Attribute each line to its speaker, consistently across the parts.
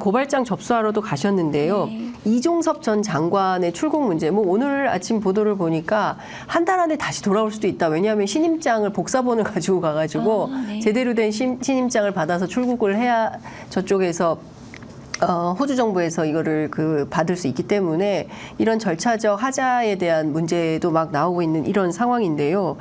Speaker 1: 고발장 접수하러도 가셨는데요.
Speaker 2: 네.
Speaker 1: 이종섭 전 장관의 출국 문제, 뭐 오늘 아침 보도를 보니까 한 달 안에 다시 돌아올 수도 있다. 왜냐하면 신임장을 복사본을 가지고 가가지고
Speaker 2: 네.
Speaker 1: 제대로 된 신임장을 받아서 출국을 해야 저쪽에서 호주 정부에서 이거를 받을 수 있기 때문에 이런 절차적 하자에 대한 문제도 막 나오고 있는 이런 상황인데요.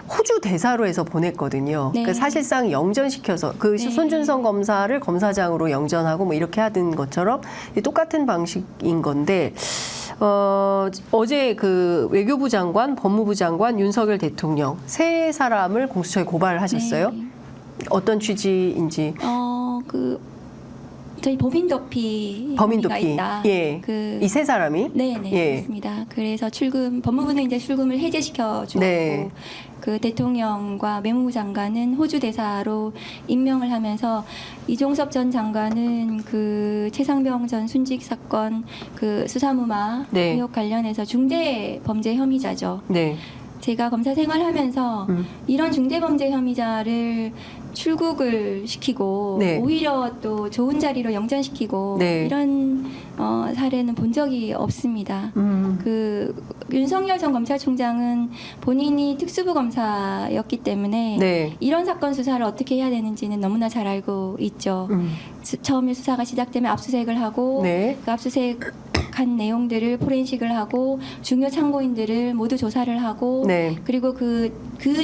Speaker 1: 호주 대사로 해서 보냈거든요.
Speaker 2: 네.
Speaker 1: 그러니까 사실상 영전시켜서
Speaker 2: 네.
Speaker 1: 손준성 검사를 검사장으로 영전하고 뭐 이렇게 하던 것처럼 똑같은 방식인 건데 어제 외교부 장관, 법무부 장관, 윤석열 대통령 세 사람을 공수처에 고발하셨어요.
Speaker 2: 네.
Speaker 1: 어떤 취지인지.
Speaker 2: 저희 범인도피
Speaker 1: 범인도피.
Speaker 2: 있다.
Speaker 1: 예. 이 세 사람이.
Speaker 2: 네네.
Speaker 1: 예.
Speaker 2: 그렇습니다. 그래서 법무부는 이제 출금을 해제시켜 주었고,
Speaker 1: 네.
Speaker 2: 그 대통령과 외무부 장관은 호주 대사로 임명을 하면서 이종섭 전 장관은 그 최상병 전 순직 사건 그 수사무마
Speaker 1: 네.
Speaker 2: 의혹 관련해서 중대 범죄 혐의자죠.
Speaker 1: 네.
Speaker 2: 제가 검사 생활하면서 이런 중대범죄 혐의자를 출국을 시키고
Speaker 1: 네.
Speaker 2: 오히려 또 좋은 자리로 영전시키고
Speaker 1: 네.
Speaker 2: 이런 사례는 본 적이 없습니다. 그 윤석열 전 검찰총장은 본인이 특수부 검사였기 때문에
Speaker 1: 네.
Speaker 2: 이런 사건 수사를 어떻게 해야 되는지는 너무나 잘 알고 있죠. 처음에 수사가 시작되면 압수수색을 하고
Speaker 1: 네.
Speaker 2: 그 압수수색한 내용들을 포렌식을 하고 중요 참고인들을 모두 조사를 하고
Speaker 1: 네.
Speaker 2: 그리고 그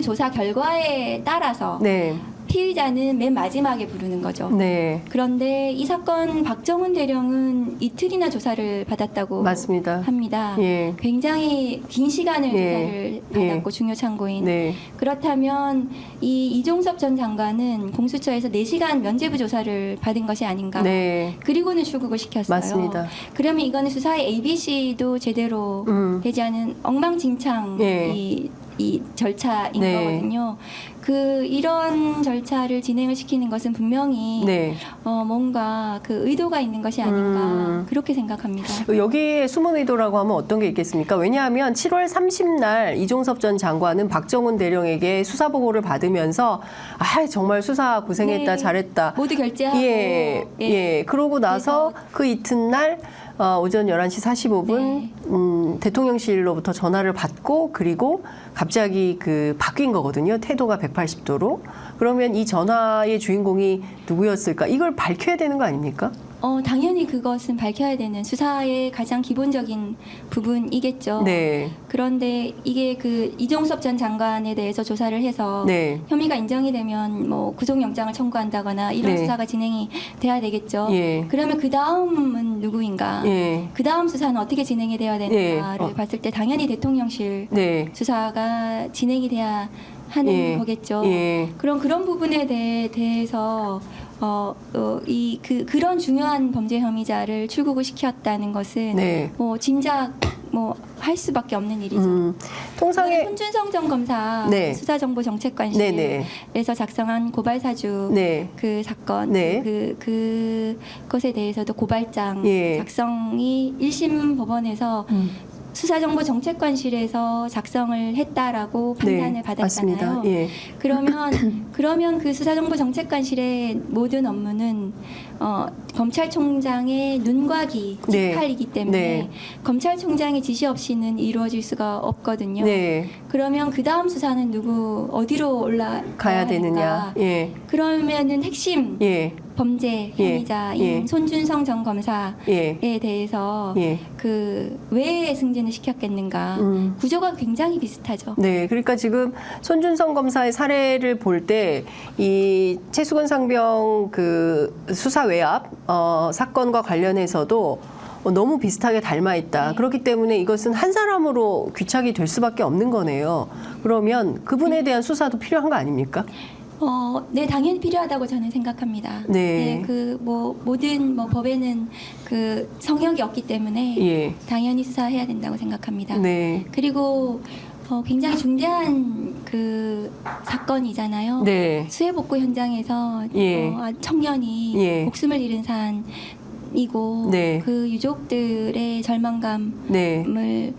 Speaker 2: 조사 결과에 따라서
Speaker 1: 네.
Speaker 2: 피의자는 맨 마지막에 부르는 거죠.
Speaker 1: 네.
Speaker 2: 그런데 이 사건 박정훈 대령은 이틀이나 조사를 받았다고
Speaker 1: 맞습니다.
Speaker 2: 합니다.
Speaker 1: 예.
Speaker 2: 굉장히 긴 시간을
Speaker 1: 예.
Speaker 2: 조사를 받았고 중요 참고인.
Speaker 1: 네.
Speaker 2: 그렇다면 이 이종섭 전 장관은 공수처에서 4시간 면죄부 조사를 받은 것이 아닌가.
Speaker 1: 네.
Speaker 2: 그리고는 출국을 시켰어요.
Speaker 1: 맞습니다.
Speaker 2: 그러면 이거는 수사의 ABC도 제대로 되지 않은 엉망진창
Speaker 1: 예.
Speaker 2: 이 절차인
Speaker 1: 네.
Speaker 2: 거거든요. 이런 절차를 진행을 시키는 것은 분명히
Speaker 1: 네.
Speaker 2: 뭔가 그 의도가 있는 것이 아닌가 그렇게 생각합니다.
Speaker 1: 여기에 숨은 의도라고 하면 어떤 게 있겠습니까? 왜냐하면 7월 30날 이종섭 전 장관은 박정훈 대령에게 수사 보고를 받으면서 정말 수사 고생했다,
Speaker 2: 네.
Speaker 1: 잘했다.
Speaker 2: 모두 결제하고
Speaker 1: 예. 예. 그러고 나서 그 이튿날 오전 11시 45분 대통령실로부터 전화를 받고 그리고 갑자기 바뀐 거거든요. 태도가 180도로. 그러면 이 전화의 주인공이 누구였을까? 이걸 밝혀야 되는 거 아닙니까?
Speaker 2: 당연히 그것은 밝혀야 되는 수사의 가장 기본적인 부분이겠죠.
Speaker 1: 네.
Speaker 2: 그런데 이게 이종섭 전 장관에 대해서 조사를 해서
Speaker 1: 네.
Speaker 2: 혐의가 인정이 되면 뭐 구속영장을 청구한다거나 이런
Speaker 1: 네.
Speaker 2: 수사가 진행이 돼야 되겠죠.
Speaker 1: 예.
Speaker 2: 그러면 그 다음은 누구인가?
Speaker 1: 예.
Speaker 2: 그 다음 수사는 어떻게 진행이 돼야 되는가를
Speaker 1: 예.
Speaker 2: 봤을 때 당연히 대통령실
Speaker 1: 네.
Speaker 2: 수사가 진행이 돼야 하는
Speaker 1: 예.
Speaker 2: 거겠죠.
Speaker 1: 예.
Speaker 2: 그런 부분에 대해서 그런 중요한 범죄 혐의자를 출국을 시켰다는 것은
Speaker 1: 네.
Speaker 2: 짐작 할 수밖에 없는 일이죠.
Speaker 1: 통상의
Speaker 2: 손준성 전 검사
Speaker 1: 네.
Speaker 2: 수사정보정책관실에서
Speaker 1: 네네.
Speaker 2: 작성한 고발사주
Speaker 1: 네.
Speaker 2: 그 사건
Speaker 1: 네.
Speaker 2: 그것에 대해서도 고발장
Speaker 1: 예.
Speaker 2: 작성이 1심 법원에서 수사정보정책관실에서 작성을 했다라고 판단을
Speaker 1: 네.
Speaker 2: 받았잖아요.
Speaker 1: 맞습니다. 예.
Speaker 2: 그러면 그 수사정보정책관실의 모든 업무는 검찰총장의 눈과 귀,
Speaker 1: 네.
Speaker 2: 깃팔이기 때문에
Speaker 1: 네.
Speaker 2: 검찰총장의 지시 없이는 이루어질 수가 없거든요.
Speaker 1: 네.
Speaker 2: 그러면 그 다음 수사는 어디로 올라가야
Speaker 1: 되느냐. 예.
Speaker 2: 그러면은 핵심
Speaker 1: 예.
Speaker 2: 범죄
Speaker 1: 예.
Speaker 2: 혐의자인
Speaker 1: 예.
Speaker 2: 손준성 전 검사에
Speaker 1: 예.
Speaker 2: 대해서
Speaker 1: 예.
Speaker 2: 왜 승진을 시켰겠는가. 구조가 굉장히 비슷하죠.
Speaker 1: 네, 그러니까 지금 손준성 검사의 사례를 볼 때 이 최수근 상병 수사 외압 사건과 관련해서도 너무 비슷하게 닮아 있다.
Speaker 2: 네.
Speaker 1: 그렇기 때문에 이것은 한 사람으로 귀착이 될 수밖에 없는 거네요. 그러면 그분에 대한 수사도 필요한 거 아닙니까?
Speaker 2: 네, 당연히 필요하다고 저는 생각합니다.
Speaker 1: 네.
Speaker 2: 모든 법에는 성역이 없기 때문에
Speaker 1: 예.
Speaker 2: 당연히 수사해야 된다고 생각합니다.
Speaker 1: 네.
Speaker 2: 그리고 굉장히 중대한 사건이잖아요.
Speaker 1: 네.
Speaker 2: 수해복구 현장에서
Speaker 1: 예.
Speaker 2: 청년이
Speaker 1: 예.
Speaker 2: 목숨을 잃은 사안이고
Speaker 1: 네.
Speaker 2: 그 유족들의 절망감을
Speaker 1: 네.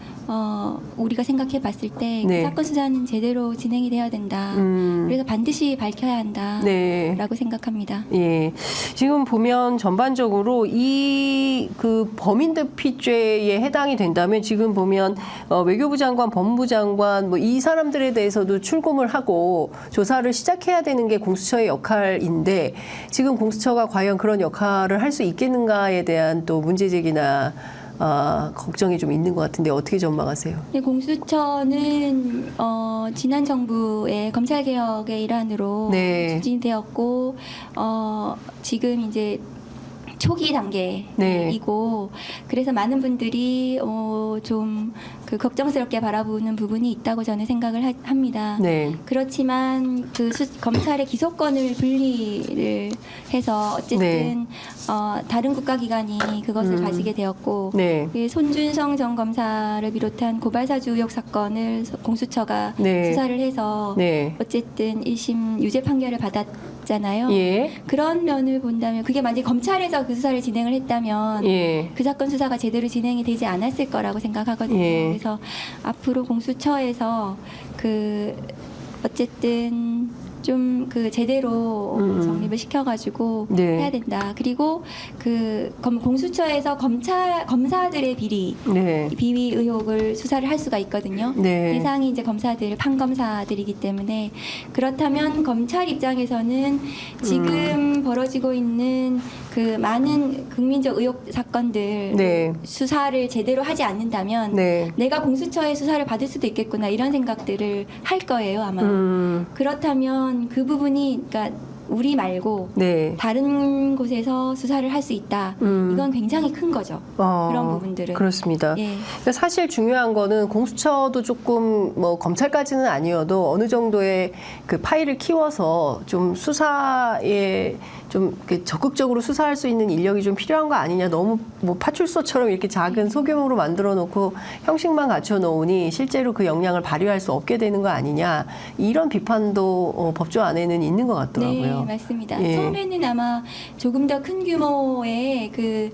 Speaker 2: 우리가 생각해 봤을 때
Speaker 1: 네.
Speaker 2: 그 사건 수사는 제대로 진행이 돼야 된다. 그래서 반드시 밝혀야 한다라고
Speaker 1: 네.
Speaker 2: 생각합니다.
Speaker 1: 예. 지금 보면 전반적으로 이 그 범인들 피죄에 해당이 된다면 지금 보면 외교부 장관, 법무부 장관 뭐 이 사람들에 대해서도 출금을 하고 조사를 시작해야 되는 게 공수처의 역할인데 지금 공수처가 과연 그런 역할을 할 수 있겠는가에 대한 또 문제 제기나 걱정이 좀 있는 것 같은데 어떻게 전망하세요?
Speaker 2: 네, 공수처는 지난 정부의 검찰 개혁의 일환으로
Speaker 1: 네.
Speaker 2: 추진되었고 지금 이제 초기 단계이고
Speaker 1: 네.
Speaker 2: 그래서 많은 분들이 좀 그 걱정스럽게 바라보는 부분이 있다고 저는 생각을 합니다.
Speaker 1: 네.
Speaker 2: 그렇지만 그 검찰의 기소권을 분리를 해서 어쨌든
Speaker 1: 네.
Speaker 2: 다른 국가기관이 그것을 가지게 되었고
Speaker 1: 네.
Speaker 2: 손준성 전 검사를 비롯한 고발사주 의혹 사건을 공수처가
Speaker 1: 네.
Speaker 2: 수사를 해서
Speaker 1: 네.
Speaker 2: 어쨌든 1심 유죄 판결을 받았잖아요.
Speaker 1: 예.
Speaker 2: 그런 면을 본다면 그게 만약에 검찰에서 그 수사를 진행을 했다면
Speaker 1: 예.
Speaker 2: 그 사건 수사가 제대로 진행이 되지 않았을 거라고 생각하거든요.
Speaker 1: 예.
Speaker 2: 그래서 앞으로 공수처에서 그 어쨌든 좀 그 제대로 정립을 시켜가지고
Speaker 1: 네.
Speaker 2: 해야 된다. 그리고 그 공수처에서 검사들의
Speaker 1: 네.
Speaker 2: 비위 의혹을 수사를 할 수가 있거든요.
Speaker 1: 네.
Speaker 2: 대상이 이제 검사들, 판검사들이기 때문에 그렇다면 검찰 입장에서는 지금 벌어지고 있는 그 많은 국민적 의혹 사건들
Speaker 1: 네.
Speaker 2: 수사를 제대로 하지 않는다면
Speaker 1: 네.
Speaker 2: 내가 공수처의 수사를 받을 수도 있겠구나 이런 생각들을 할 거예요 아마. 그렇다면 그 부분이 그러니까 우리 말고
Speaker 1: 네.
Speaker 2: 다른 곳에서 수사를 할 수 있다. 이건 굉장히 큰 거죠. 그런 부분들은.
Speaker 1: 그렇습니다.
Speaker 2: 예.
Speaker 1: 그러니까 사실 중요한 거는 공수처도 조금 뭐 검찰까지는 아니어도 어느 정도의 그 파일을 키워서 좀 수사에 좀 이렇게 적극적으로 수사할 수 있는 인력이 좀 필요한 거 아니냐. 너무 뭐 파출소처럼 이렇게 작은 소규모로 만들어 놓고 형식만 갖춰 놓으니 실제로 그 역량을 발휘할 수 없게 되는 거 아니냐. 이런 비판도 법조 안에는 있는 것 같더라고요.
Speaker 2: 네, 맞습니다.
Speaker 1: 예.
Speaker 2: 처음에는 아마 조금 더 큰 규모의 그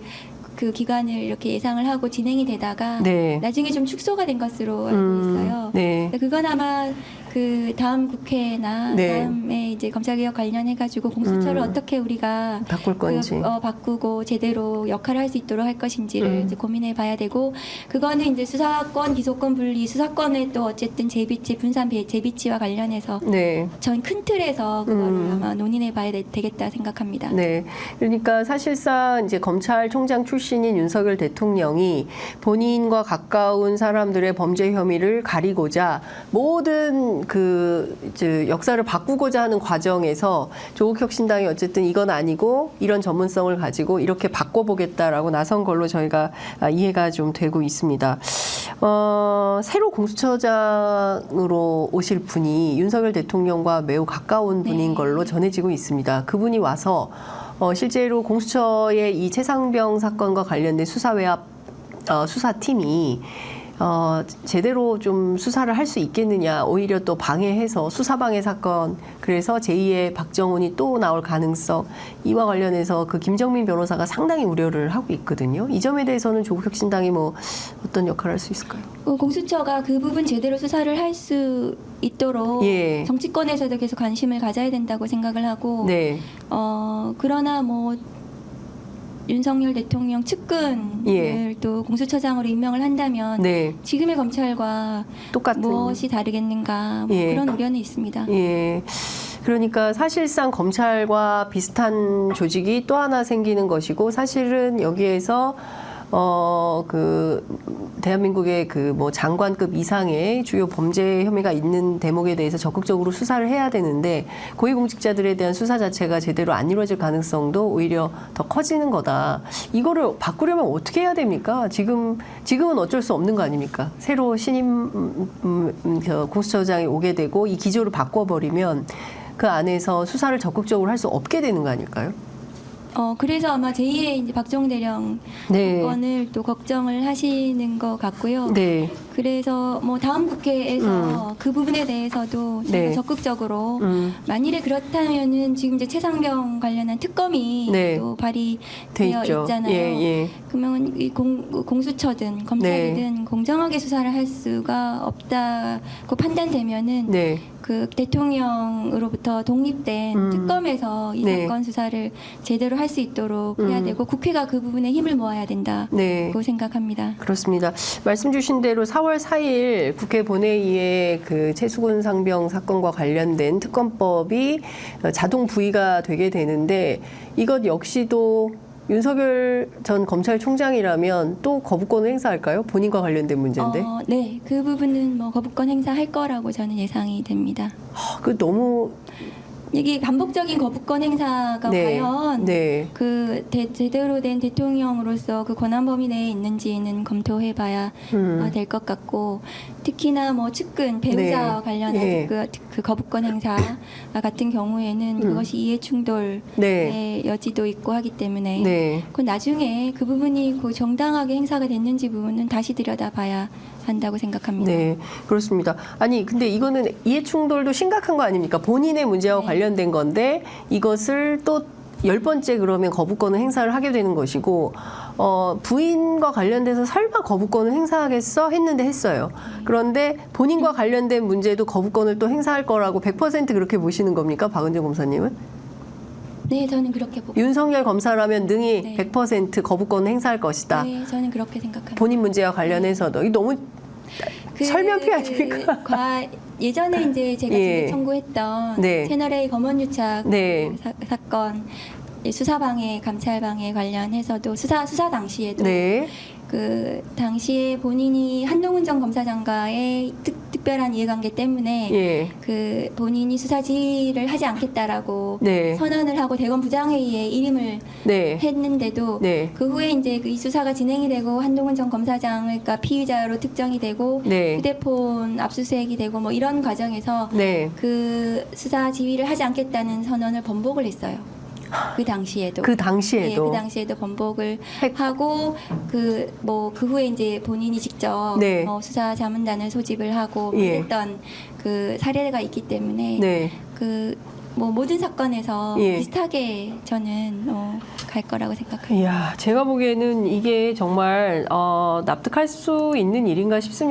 Speaker 2: 기관을 이렇게 예상을 하고 진행이 되다가
Speaker 1: 네.
Speaker 2: 나중에 좀 축소가 된 것으로 알고 있어요.
Speaker 1: 네.
Speaker 2: 그건 아마 그 다음 국회나
Speaker 1: 네.
Speaker 2: 다음에 이제 검찰개혁 관련해가지고 공수처를 어떻게 우리가
Speaker 1: 바꿀 건지.
Speaker 2: 바꾸고 제대로 역할을 할 수 있도록 할 것인지를 이제 고민해 봐야 되고 그거는 이제 수사권, 기소권 분리, 수사권의 또 어쨌든 재비치, 분산 재비치와 관련해서
Speaker 1: 네.
Speaker 2: 전 큰 틀에서 그거를 아마 논의해 봐야 되겠다 생각합니다.
Speaker 1: 네. 그러니까 사실상 이제 검찰총장 출신인 윤석열 대통령이 본인과 가까운 사람들의 범죄 혐의를 가리고자 모든 그 이제 역사를 바꾸고자 하는 과정에서 조국 혁신당이 어쨌든 이건 아니고 이런 전문성을 가지고 이렇게 바꿔보겠다라고 나선 걸로 저희가 이해가 좀 되고 있습니다. 새로 공수처장으로 오실 분이 윤석열 대통령과 매우 가까운 분인
Speaker 2: 네.
Speaker 1: 걸로 전해지고 있습니다. 그분이 와서 실제로 공수처의 이 최상병 사건과 관련된 수사팀이 제대로 좀 수사를 할 수 있겠느냐, 오히려 또 방해해서 수사방해 사건, 그래서 제2의 박정훈이 또 나올 가능성, 이와 관련해서 그 김정민 변호사가 상당히 우려를 하고 있거든요. 이 점에 대해서는 조국혁신당이 뭐 어떤 역할을 할 수 있을까요?
Speaker 2: 공수처가 그 부분 제대로 수사를 할 수 있도록
Speaker 1: 예.
Speaker 2: 정치권에서도 계속 관심을 가져야 된다고 생각을 하고
Speaker 1: 네.
Speaker 2: 그러나 뭐 윤석열 대통령 측근을
Speaker 1: 예.
Speaker 2: 또 공수처장으로 임명을 한다면
Speaker 1: 네.
Speaker 2: 지금의 검찰과
Speaker 1: 똑같은.
Speaker 2: 무엇이 다르겠는가 뭐
Speaker 1: 예.
Speaker 2: 그런 우려는 있습니다.
Speaker 1: 예. 그러니까 사실상 검찰과 비슷한 조직이 또 하나 생기는 것이고 사실은 여기에서 그 대한민국의 그 뭐 장관급 이상의 주요 범죄 혐의가 있는 대목에 대해서 적극적으로 수사를 해야 되는데 고위공직자들에 대한 수사 자체가 제대로 안 이루어질 가능성도 오히려 더 커지는 거다. 이거를 바꾸려면 어떻게 해야 됩니까? 지금은 어쩔 수 없는 거 아닙니까? 새로 신임 공수처장이 오게 되고 이 기조를 바꿔버리면 그 안에서 수사를 적극적으로 할 수 없게 되는 거 아닐까요?
Speaker 2: 그래서 아마 제2의 이제 박정대령
Speaker 1: 네.
Speaker 2: 건을 또 걱정을 하시는 것 같고요.
Speaker 1: 네.
Speaker 2: 그래서 뭐 다음 국회에서 그 부분에 대해서도 좀
Speaker 1: 네.
Speaker 2: 더 적극적으로
Speaker 1: 음.
Speaker 2: 만일에 그렇다면은 지금 이제 최상병 관련한 특검이
Speaker 1: 네.
Speaker 2: 또
Speaker 1: 돼
Speaker 2: 발의되어
Speaker 1: 있죠.
Speaker 2: 있잖아요.
Speaker 1: 예.
Speaker 2: 그러면 이 공수처든 검찰이든 공정하게 수사를 할 수가 없다고 판단되면은
Speaker 1: 네.
Speaker 2: 그 대통령으로부터 독립된 특검에서 이
Speaker 1: 네.
Speaker 2: 사건 수사를 제대로 할 수 있도록 해야 되고 국회가 그 부분에 힘을 모아야 된다고
Speaker 1: 네.
Speaker 2: 생각합니다.
Speaker 1: 그렇습니다. 말씀 주신 대로 4월 4일 국회 본회의에 그 최수근 상병 사건과 관련된 특검법이 자동 부의가 되게 되는데 이것 역시도 윤석열 전 검찰총장이라면 또 거부권을 행사할까요? 본인과 관련된 문제인데.
Speaker 2: 네, 그 부분은 뭐 거부권 행사할 거라고 저는 예상이 됩니다.
Speaker 1: 그 너무
Speaker 2: 이게 반복적인 거부권 행사가
Speaker 1: 네.
Speaker 2: 과연
Speaker 1: 네.
Speaker 2: 그 제대로 된 대통령으로서 그 권한 범위 내에 있는지는 검토해봐야 될 것 같고 특히나 뭐 측근 배우자와
Speaker 1: 네.
Speaker 2: 관련한
Speaker 1: 예.
Speaker 2: 그 거부권 행사 같은 경우에는 그것이 이해충돌의
Speaker 1: 네.
Speaker 2: 여지도 있고 하기 때문에
Speaker 1: 네.
Speaker 2: 그 나중에 그 부분이 그 정당하게 행사가 됐는지 부분은 다시 들여다봐야 한다고 생각합니다.
Speaker 1: 네, 그렇습니다. 아니, 근데 이거는 이해충돌도 심각한 거 아닙니까? 본인의 문제와
Speaker 2: 네.
Speaker 1: 관련된 건데 이것을 또 10번째 그러면 거부권을 행사를 하게 되는 것이고 부인과 관련돼서 설마 거부권을 행사하겠어? 했는데 했어요. 그런데 본인과 관련된 문제도 거부권을 또 행사할 거라고 100% 그렇게 보시는 겁니까? 박은정 검사님은?
Speaker 2: 네, 저는 그렇게 보고
Speaker 1: 윤석열 검사라면 능히
Speaker 2: 네.
Speaker 1: 100% 거부권을 행사할 것이다.
Speaker 2: 네, 저는 그렇게 생각합니다.
Speaker 1: 본인 문제와 관련해서도. 이게 너무 설명피 아닙니까?
Speaker 2: 예전에 이제 제가
Speaker 1: 예.
Speaker 2: 징계 청구했던
Speaker 1: 네.
Speaker 2: 채널A 검언유착
Speaker 1: 네.
Speaker 2: 사건 수사방해 감찰방해 관련해서도 수사 당시에도
Speaker 1: 네.
Speaker 2: 그 당시에 본인이 한동훈 전 검사장과의 특별한 이해관계 때문에
Speaker 1: 예.
Speaker 2: 그 본인이 수사 지휘를 하지 않겠다라고
Speaker 1: 네.
Speaker 2: 선언을 하고 대검 부장회의에 일임을
Speaker 1: 네.
Speaker 2: 했는데도
Speaker 1: 네.
Speaker 2: 그 후에 이제 이 수사가 진행이 되고 한동훈 전 검사장을 피의자로 특정이 되고
Speaker 1: 네.
Speaker 2: 휴대폰 압수수색이 되고 뭐 이런 과정에서
Speaker 1: 네.
Speaker 2: 그 수사 지휘를 하지 않겠다는 선언을 번복을 했어요. 그 당시에도.
Speaker 1: 그 당시에도.
Speaker 2: 네, 그 당시에도 번복을 하고 그 후에 이제 본인이 직접
Speaker 1: 네.
Speaker 2: 수사 자문단을 소집을 하고
Speaker 1: 예.
Speaker 2: 했던 그 사례가 있기 때문에
Speaker 1: 네.
Speaker 2: 그 모든 사건에서
Speaker 1: 예.
Speaker 2: 비슷하게 저는 갈 거라고 생각합니다.
Speaker 1: 이야, 제가 보기에는 이게 정말 납득할 수 있는 일인가 싶습니다.